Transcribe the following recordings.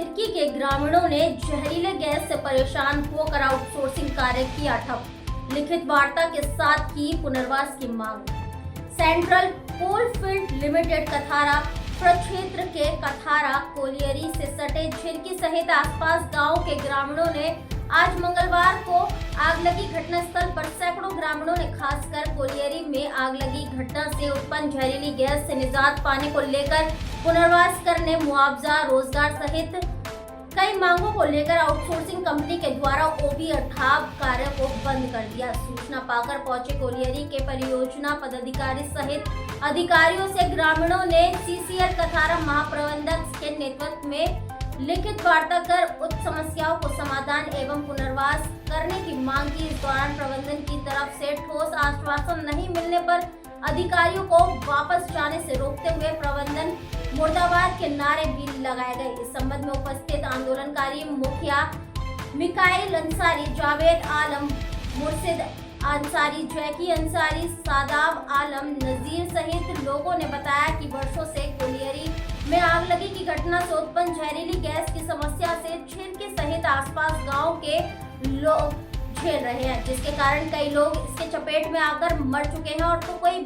झिरकी के ग्रामीणों ने जहरीले गैस से परेशान होकर आउटसोर्सिंग कार्य किया ठप। लिखित वार्ता के साथ की पुनर्वास की मांग। सेंट्रल कोलफील्ड लिमिटेड कथारा प्रक्षेत्र के कथारा कोलियरी से सटे झिरकी सहित आसपास गांव के ग्रामीणों ने आज मंगलवार को आगलगी घटनास्थल पर सैकड़ों ग्रामीणों ने खासकर कोलियरी में आगलगी घटना से उत्पन्न जहरीली गैस से निजात पाने को लेकर पुनर्वास करने, मुआवजा, रोजगार सहित कई मांगों को लेकर आउटसोर्सिंग कंपनी के द्वारा ओबी 18 कार्य को बंद कर दिया। सूचना पाकर पहुंचे कोलियरी के परियोजना पदाधिकारी सहित अधिकारियों से ग्रामीणों ने सीसीएल कथारा महाप्रबंधक के नेतृत्व में लिखित वार्ता कर उक्त समस्याओं को समाधान एवं पुनर्वास करने की मांग की। इस दौरान प्रबंधन की तरफ से ठोस आश्वासन नहीं मिलने पर अधिकारियों को वापस जाने से रोकते हुए प्रबंधन मुर्दाबाद के नारे भी लगाए गए। इस संबंध में उपस्थित आंदोलनकारी मुखिया मिकाइल अंसारी, जावेद आलम, मुर्शिद अंसारी, जैकी अंसारी, सादाब आलम, नजीर सहित लोगों ने बताया कि वर्षों से कोलियरी में आगलगी की घटना से उत्पन्न जहरीली गैस की समस्या से झिरकी सहित आसपास गांव के लोग झेल रहे हैं, जिसके कारण कई लोग इसके चपेट में आकर मर चुके हैं और तो कोई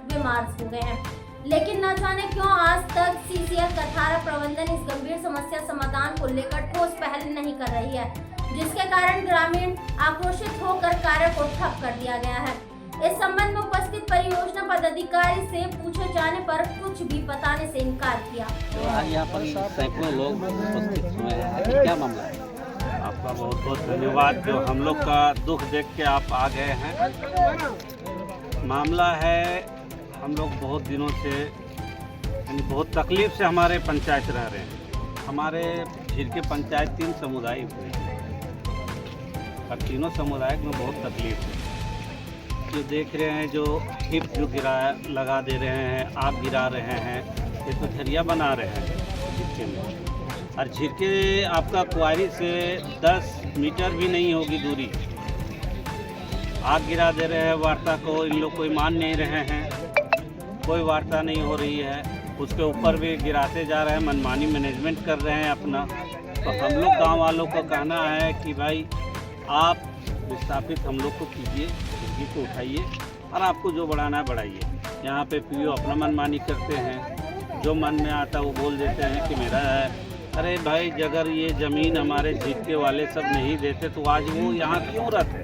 बीमार हो गए हैं। लेकिन न जाने क्यों आज तक सीसीएल कथारा प्रबंधन इस गंभीर समस्या समाधान को लेकर ठोस पहल नहीं कर रही है, जिसके कारण ग्रामीण आक्रोशित होकर कार्य को ठप कर दिया गया है। इस संबंध में उपस्थित परियोजना पदाधिकारी से पूछे जाने पर कुछ भी बताने से इनकार किया। तो आज यहाँ पर सैकड़ों लोग उपस्थित हुए हैं, क्या मामला है? आपका बहुत बहुत धन्यवाद जो हम लोग का दुख देख के आप आ गए हैं। मामला है, हम लोग बहुत दिनों से यानी बहुत तकलीफ से हमारे पंचायत रह रहे हैं। हमारे झिरकी पंचायत 3 समुदाय हुए हैं और तीनों समुदाय में बहुत तकलीफ है। जो देख रहे हैं, जो हिप जो लगा दे रहे हैं, आग गिरा रहे हैं, ये तो झरिया बना रहे हैं झिरके में। और झिरके आपका कुआरी से 10 मीटर भी नहीं होगी दूरी। आग गिरा दे रहे हैं, वार्ता को इन लोग कोई मान नहीं रहे हैं, कोई वार्ता नहीं हो रही है। उसके ऊपर भी गिराते जा रहे हैं, मनमानी मैनेजमेंट कर रहे हैं अपना। तो हम लोग गाँव वालों को कहना है कि भाई आप विस्थापित हम लोग को कीजिए, झिरकी को उठाइए और आपको जो बढ़ाना है बढ़ाइए। यहाँ पे पीओ अपना मनमानी करते हैं, जो मन में आता वो बोल देते हैं कि मेरा है। अरे भाई, अगर ये ज़मीन हमारे झिरके वाले सब नहीं देते तो आज वो यहाँ क्यों रहते?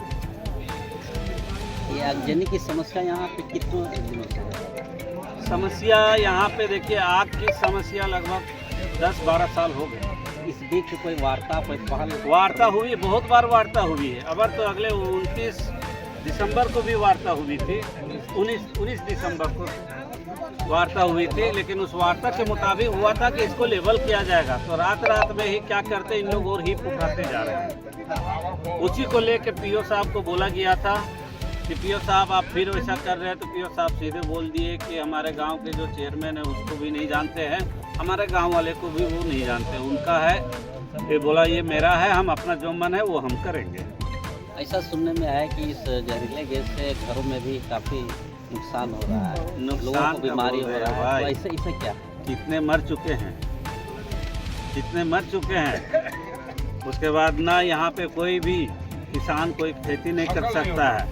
ये आगजनी की समस्या यहाँ पे कितने दिनों से है? समस्या यहाँ पे देखिए, आग की समस्या लगभग 10-12 साल हो गए। इस बीच कोई वार्ता, कोई पहल? वार्ता हुई, बहुत बार वार्ता हुई है। अबर तो अगले 29 दिसंबर को भी वार्ता हुई थी, 19 दिसंबर को वार्ता हुई थी। लेकिन उस वार्ता के मुताबिक हुआ था कि इसको लेवल किया जाएगा। तो रात में ही क्या करते इन लोग और ही उठाते जा रहे हैं। उसी को लेकर पीओ साहब को बोला गया था कि पीओ साहब आप फिर वैसा कर रहे हैं। तो पीओ साहब सीधे बोल दिए कि हमारे गांव के जो चेयरमैन है उसको भी नहीं जानते हैं, हमारे गांव वाले को भी वो नहीं जानते, उनका है। ये बोला ये मेरा है, हम अपना जो मन है वो हम करेंगे। ऐसा सुनने में आया कि इस जहरीले गैस से घरों में भी काफ़ी नुकसान हो रहा है, लोगों को बीमारी हो रहा है। तो ऐसे क्या है? कितने मर चुके हैं। उसके बाद ना यहाँ पे कोई भी किसान कोई खेती नहीं कर सकता है,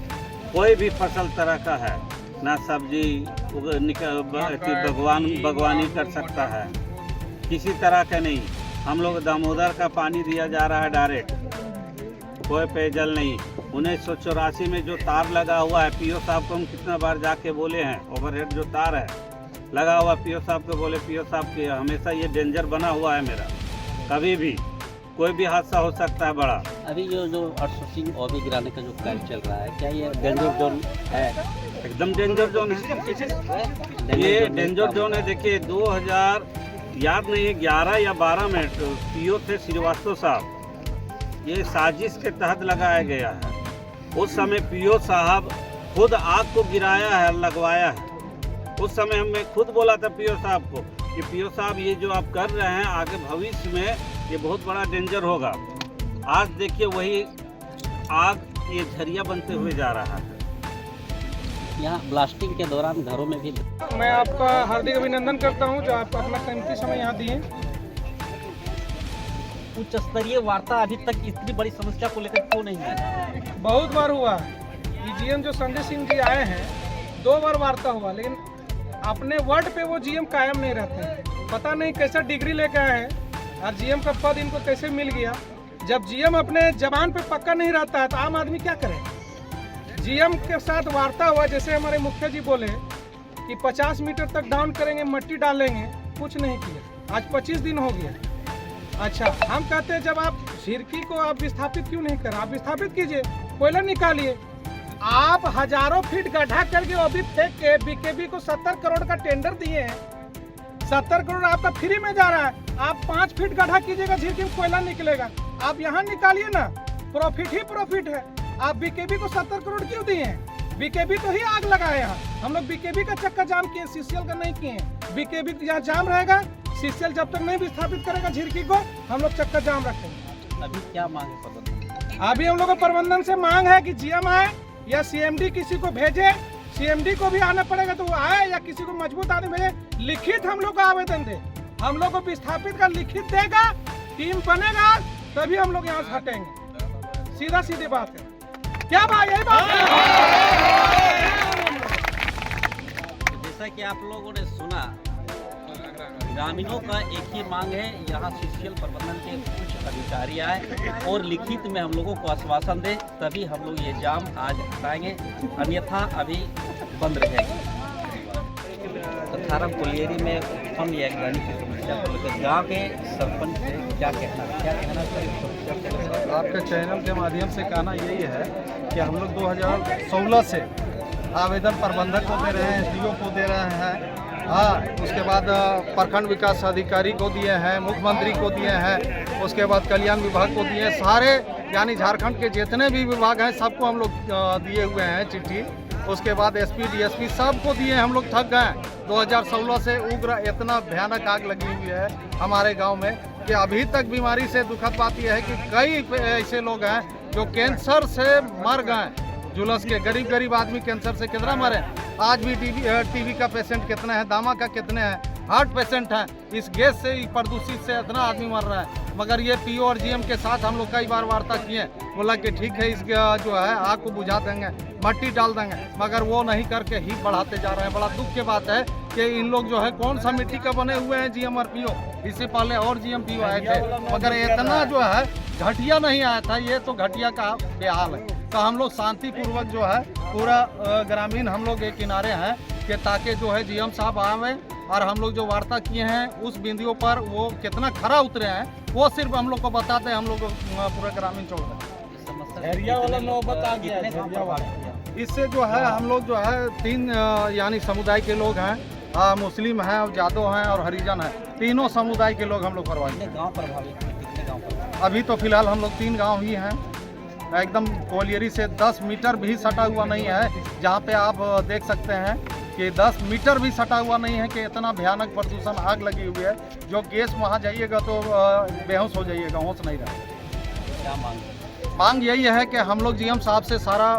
कोई भी फसल तरह का है ना, सब्जी बागवानी कर सकता है, किसी तरह का नहीं। हम लोग दामोदर का पानी दिया जा रहा है डायरेक्ट, कोई पेयजल नहीं। 1984 में जो तार लगा हुआ है, पीओ साहब को हम कितना बार जाके बोले हैं, ओवरहेड जो तार है लगा हुआ, पीओ साहब को बोले, पीओ साहब के हमेशा ये डेंजर बना हुआ है मेरा, कभी भी कोई भी हादसा हो सकता है बड़ा। अभी जो आउटसोर्सिंग ओबी गिराने का जो कार्य चल रहा है, क्या ये डेंजर जोन है? एकदम डेंजर जोन है, ये डेंजर जोन है। देखिए 2000 याद नहीं है 11 या 12 में पीओ थे श्रीवास्तव साहब, ये साजिश के तहत लगाया गया है। उस समय पीओ साहब खुद आग को गिराया है, लगवाया है। उस समय हमें खुद बोला था पीओ साहब को कि पीओ साहब ये जो आप कर रहे हैं आगे भविष्य में ये बहुत बड़ा डेंजर होगा। आज देखिए वही आग ये झरिया बनते हुए जा रहा है। यहाँ ब्लास्टिंग के दौरान घरों में भी। मैं आपका हार्दिक अभिनंदन करता हूँ जो आप अपना कीमती समय यहाँ दिए। उच्च स्तरीय वार्ता अभी तक इतनी बड़ी समस्या को लेकर क्यों नहीं है? बहुत बार हुआ है। जीएम जो संजय सिंह जी आए हैं 2 बार वार्ता हुआ, लेकिन अपने वर्ड पे वो जीएम कायम नहीं रहते हैं। पता नहीं कैसा डिग्री लेके आए हैं और जीएम का पद इनको कैसे मिल गया। जब जीएम अपने जबान पे पक्का नहीं रहता है तो आम आदमी क्या करे। जीएम के साथ वार्ता हुआ, जैसे हमारे मुखिया जी बोले कि 50 मीटर तक डाउन करेंगे, मट्टी डालेंगे, कुछ नहीं किया। आज 25 दिन हो गया। अच्छा, हम कहते हैं जब आप झिरकी को आप विस्थापित क्यों नहीं कर, आप विस्थापित कीजिए, कोयला निकालिए। आप हजारों फीट गड्ढा करके वो भी फेंक के बीकेबी को 70 करोड़ का टेंडर दिए हैं। 70 करोड़ आपका फ्री में जा रहा है। आप 5 फीट गड्ढा कीजिएगा, झिरकी में कोयला निकलेगा। आप यहाँ निकालिए ना, प्रॉफिट ही प्रॉफिट है। आप बीकेबी को 70 करोड़ क्यों दिए हैं? बीकेबी तो ही आग लगाए यहाँ। हम लोग बीकेबी का चक्का जाम किए, सीसीएल का नहीं किए। बीकेबी यहाँ जाम रहेगा, सीसीएल जब तक नहीं विस्थापित करेगा झिरकी को, हम लोग चक्का जाम रखेंगे। अभी क्या मांग है प्रबंधन? अभी हम लोग को प्रबंधन से मांग है कि जीएम आए या सीएमडी किसी को भेजे। सीएमडी को भी आना पड़ेगा तो वो आए, या किसी को मजबूत आदमी भेजे। लिखित हम लोग को आवेदन दे, हम लोग को विस्थापित का लिखित देगा, टीम बनेगा, तभी हम लोग यहाँ से हटेंगे। सीधा सीधी बात है। क्या बात, यही बात है। जैसा कि आप लोगों ने सुना, ग्रामीणों का एक ही मांग है, यहाँ सीसीएल प्रबंधन के कुछ अधिकारी आए और लिखित में हम लोगों को आश्वासन दे, तभी हम लोग ये जाम आज हटाएंगे, अन्यथा अभी बंद रहेगा। कथारा कोलियरी में उत्पन्न ये ग्रामीण की समस्या को लेकर गाँव के सरपंच से क्या कहना चाहिए? आपके चैनल के माध्यम से कहना यही है कि हम लोग 2016 से आवेदन प्रबंधक को दे रहे हैं, एसडीओ को दे रहे हैं, हाँ, उसके बाद प्रखंड विकास अधिकारी को दिए हैं, मुख्यमंत्री को दिए हैं, उसके बाद कल्याण विभाग को दिए हैं। सारे यानी झारखंड के जितने भी विभाग हैं सबको हम लोग दिए हुए हैं चिट्ठी। उसके बाद एसपी डीएसपी सबको दिए। हम लोग थक गए। 2016 से उग्र इतना भयानक आग लगी हुई है हमारे गांव में कि अभी तक बीमारी से दुखद बात यह है कि कई ऐसे लोग हैं जो कैंसर से मर गए। जुलस के गरीब आदमी कैंसर से कितना मरे। आज भी टीबी का पेशेंट कितने हैं, दामा का कितने हैं, हार्ट पेशेंट हैं। इस गैस से, प्रदूषित से इतना आदमी मर रहा है। मगर ये पीओ और जीएम के साथ हम लोग कई बार वार्ता किए, बोला कि ठीक है, इस जो है आग को बुझा देंगे, मट्टी डाल देंगे, मगर वो नहीं करके ही बढ़ाते जा रहे हैं। बड़ा दुख की बात है कि इन लोग जो है कौन सा मिट्टी का बने हुए हैं जीएम और पीओ। इससे पहले और जीएम पीओ आए थे, मगर इतना जो है घटिया नहीं आया था। ये तो घटिया का बेहाल है। तो हम लोग शांतिपूर्वक जो है पूरा ग्रामीण हम लोग एक किनारे हैं कि ताकि जो है जीएम साहब आवे और हम लोग जो वार्ता किए हैं उस बिंदुओं पर वो कितना खरा उतरे हैं वो सिर्फ हम लोग को बताते हैं। हम लोग पूरा ग्रामीण छोड़ दें। एरिया वाला नौबत आ गया है। इससे जो है हम लोग जो है 3 यानी समुदाय के लोग हैं, मुस्लिम हैं, यादव हैं और हरिजन हैं। तीनों समुदाय के लोग हम लोग प्रभावित। गाँव प्रभावित, कितने गाँव? अभी तो फिलहाल हम लोग 3 गाँव ही हैं। एकदम कोलियरी से 10 मीटर भी सटा हुआ नहीं है, जहाँ पे आप देख सकते हैं कि 10 मीटर भी सटा हुआ नहीं है कि इतना भयानक प्रदूषण आग लगी हुई है। जो गैस वहाँ जाइएगा तो बेहोश हो जाइएगा, होश नहीं रहेगा। क्या मांग यही है कि हम लोग जीएम साहब से सारा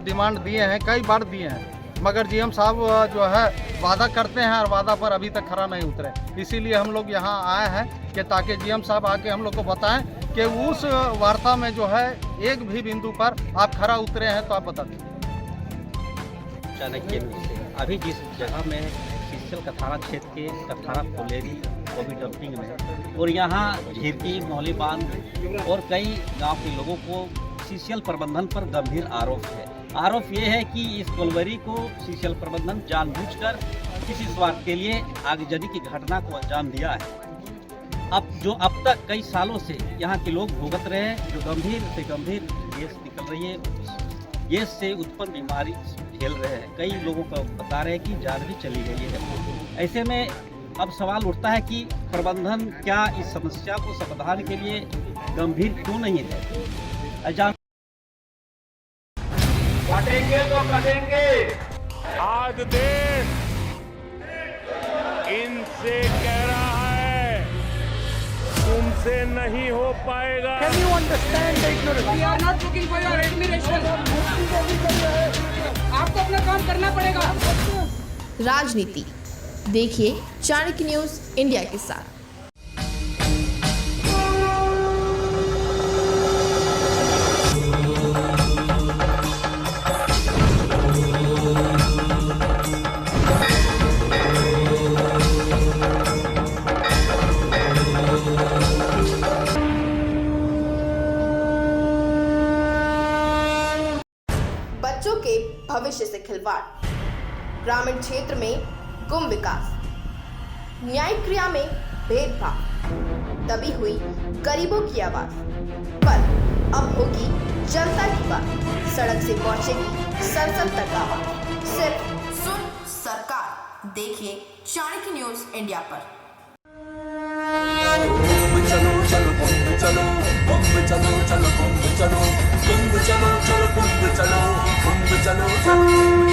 डिमांड दिए हैं, कई बार दिए हैं, मगर जीएम साहब जो है वादा करते हैं और वादा पर अभी तक खरा नहीं उतरे। इसीलिए हम लोग यहाँ आए हैं कि ताकि जीएम साहब आके हम लोग को बताएं कि उस वार्ता में जो है एक भी बिंदु पर आप खरा उतरे हैं तो आप बता दें। चाणक्य से अभी जिस जगह में सीसीएल कथारा क्षेत्र के कथारा कोलेरी कोबी डंपिंग में और यहाँ झिरकी मोहली बांध और कई गांव के लोगों को सीसीएल प्रबंधन पर गंभीर आरोप है। आरोप ये है कि इस कोलवरी को सीसीएल प्रबंधन जानबूझकर किसी स्वार्थ के लिए आगजनी की घटना को अंजाम दिया है। अब तक कई सालों से यहाँ के लोग भुगत रहे हैं, जो गंभीर से गंभीर गैस निकल रही है, गैस से उत्पन्न बीमारी झेल रहे हैं। कई लोगों को बता रहे हैं कि जान भी चली गई है। ऐसे में अब सवाल उठता है कि प्रबंधन क्या इस समस्या को समाधान के लिए गंभीर क्यों नहीं है? कटेंगे तो कटेंगे। आज देश इनसे कह रहा है तुमसे नहीं हो पाएगा। Can you understand the ignorance? We are not looking for your admiration. आपको अपना काम करना पड़ेगा। राजनीति देखिए चाणक्य न्यूज इंडिया के साथ। भविष्य से खिलवाड़, ग्रामीण क्षेत्र में गुम विकास, न्यायिक क्रिया में भेदभाव, दबी हुई गरीबों की आवाज। पर अब होगी जनता की बात, सड़क से पहुंचेगी संसद तक आवाज। सिर्फ सुन सरकार, देखिए चाणक्य न्यूज इंडिया पर। चलो चलो कुंभ चलो, कुंभ चलो चलो कुंभ चलो, कुंभ चलो चलो कुंभ चलो, कुंभ चलो चलो।